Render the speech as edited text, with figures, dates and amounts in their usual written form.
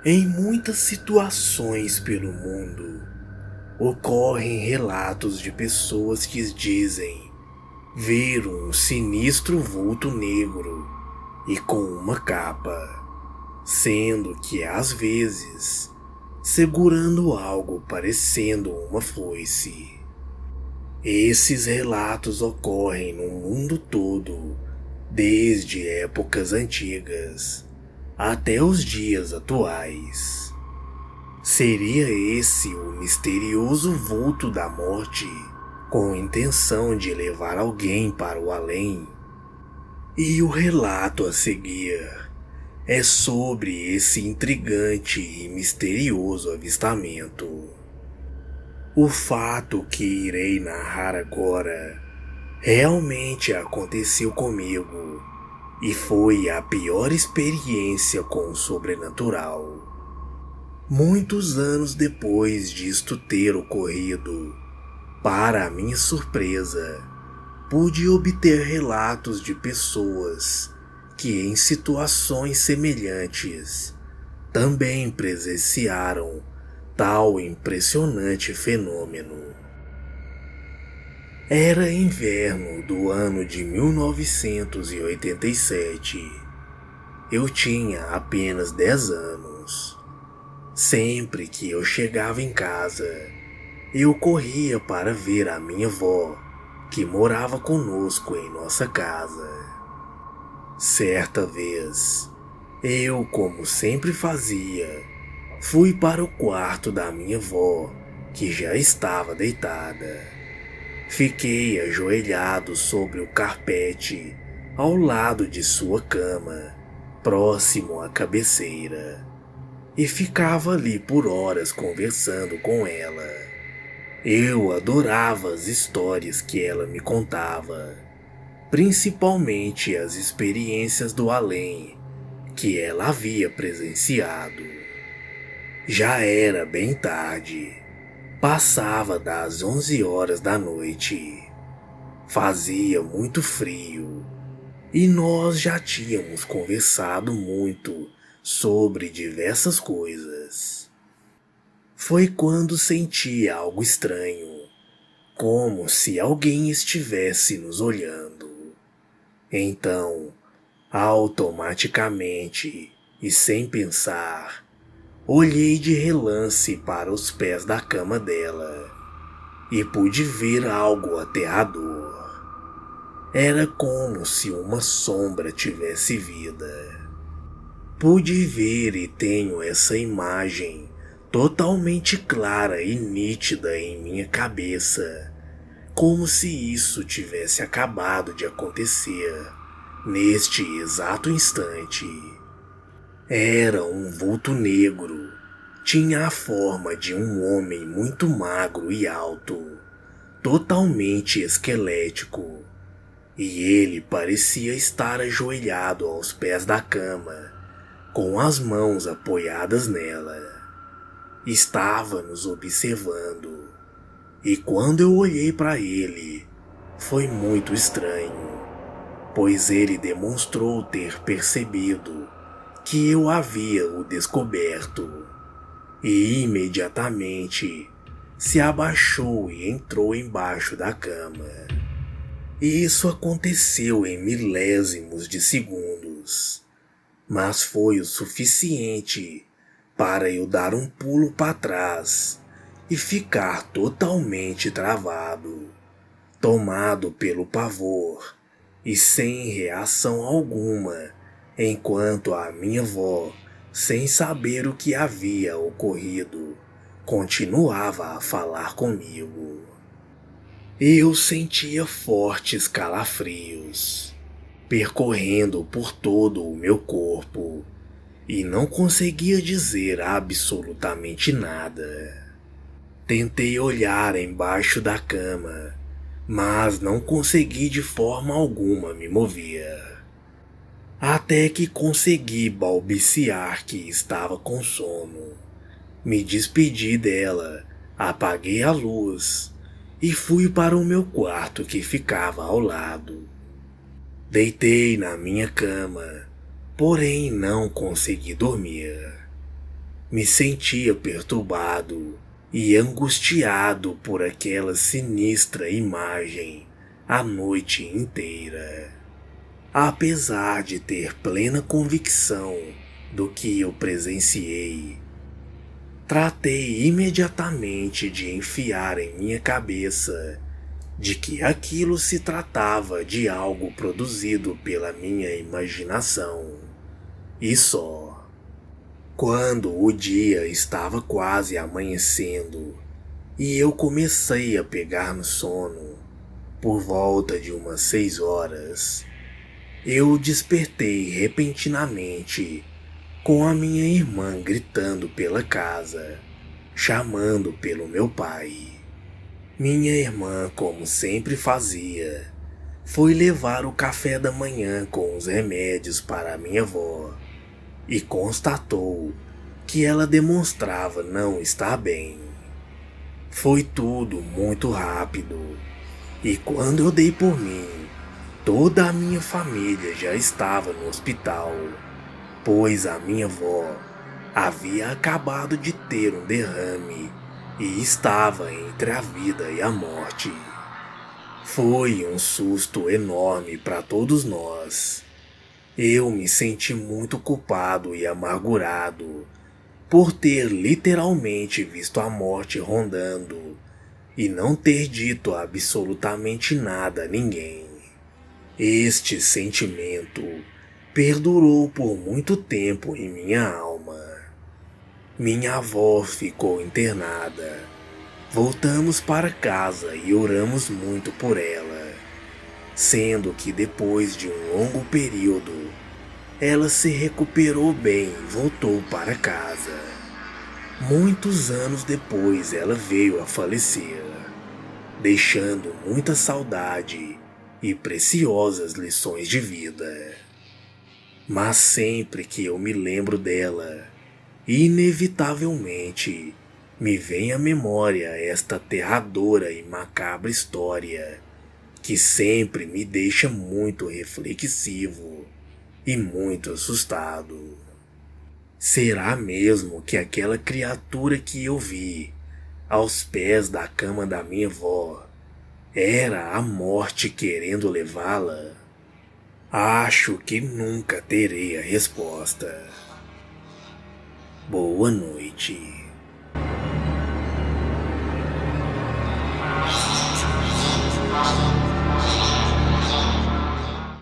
Em muitas situações pelo mundo, ocorrem relatos de pessoas que dizem ver um sinistro vulto negro e com uma capa, sendo que às vezes segurando algo parecendo uma foice. Esses relatos ocorrem no mundo todo, desde épocas antigas até os dias atuais. Seria esse o misterioso vulto da morte, com intenção de levar alguém para o além? E o relato a seguir é sobre esse intrigante e misterioso avistamento. O fato que irei narrar agora realmente aconteceu comigo e foi a pior experiência com o sobrenatural. Muitos anos depois disto ter ocorrido, para a minha surpresa, pude obter relatos de pessoas que, em situações semelhantes, também presenciaram tal impressionante fenômeno. Era inverno do ano de 1987. Eu tinha apenas 10 anos. Sempre que eu chegava em casa, eu corria para ver a minha avó, que morava conosco em nossa casa. Certa vez, eu, como sempre fazia, fui para o quarto da minha avó, que já estava deitada. Fiquei ajoelhado sobre o carpete, ao lado de sua cama, próximo à cabeceira, e ficava ali por horas conversando com ela. Eu adorava as histórias que ela me contava, principalmente as experiências do além que ela havia presenciado. Já era bem tarde, passava das 11 horas da noite. Fazia muito frio e nós já tínhamos conversado muito sobre diversas coisas. Foi quando senti algo estranho, como se alguém estivesse nos olhando. Então, automaticamente e sem pensar, olhei de relance para os pés da cama dela e pude ver algo aterrador. Era como se uma sombra tivesse vida. Pude ver e tenho essa imagem totalmente clara e nítida em minha cabeça, como se isso tivesse acabado de acontecer neste exato instante. Era um vulto negro, tinha a forma de um homem muito magro e alto, totalmente esquelético, e ele parecia estar ajoelhado aos pés da cama, com as mãos apoiadas nela. Estava nos observando, e quando eu olhei para ele, foi muito estranho, pois ele demonstrou ter percebido que eu havia o descoberto, e imediatamente se abaixou e entrou embaixo da cama. Isso aconteceu em milésimos de segundos, mas foi o suficiente para eu dar um pulo para trás e ficar totalmente travado, tomado pelo pavor e sem reação alguma, enquanto a minha avó, sem saber o que havia ocorrido, continuava a falar comigo. Eu sentia fortes calafrios percorrendo por todo o meu corpo e não conseguia dizer absolutamente nada. Tentei olhar embaixo da cama, mas não consegui de forma alguma me mover. Até que consegui balbuciar que estava com sono. Me despedi dela, apaguei a luz e fui para o meu quarto que ficava ao lado. Deitei na minha cama, porém não consegui dormir. Me sentia perturbado e angustiado por aquela sinistra imagem a noite inteira. Apesar de ter plena convicção do que eu presenciei, tratei imediatamente de enfiar em minha cabeça de que aquilo se tratava de algo produzido pela minha imaginação. E só. Quando o dia estava quase amanhecendo e eu comecei a pegar no sono, por volta de umas 6 horas, eu despertei repentinamente com a minha irmã gritando pela casa, chamando pelo meu pai. Minha irmã, como sempre fazia, foi levar o café da manhã com os remédios para a minha avó e constatou que ela demonstrava não estar bem. Foi tudo muito rápido e quando eu dei por mim, toda a minha família já estava no hospital, pois a minha avó havia acabado de ter um derrame e estava entre a vida e a morte. Foi um susto enorme para todos nós. Eu me senti muito culpado e amargurado por ter literalmente visto a morte rondando e não ter dito absolutamente nada a ninguém. Este sentimento perdurou por muito tempo em minha alma. Minha avó ficou internada. Voltamos para casa e oramos muito por ela, sendo que depois de um longo período, ela se recuperou bem e voltou para casa. Muitos anos depois ela veio a falecer, deixando muita saudade e preciosas lições de vida. Mas sempre que eu me lembro dela, inevitavelmente me vem à memória esta aterradora e macabra história que sempre me deixa muito reflexivo e muito assustado. Será mesmo que aquela criatura que eu vi aos pés da cama da minha avó era a morte querendo levá-la? Acho que nunca terei a resposta. Boa noite.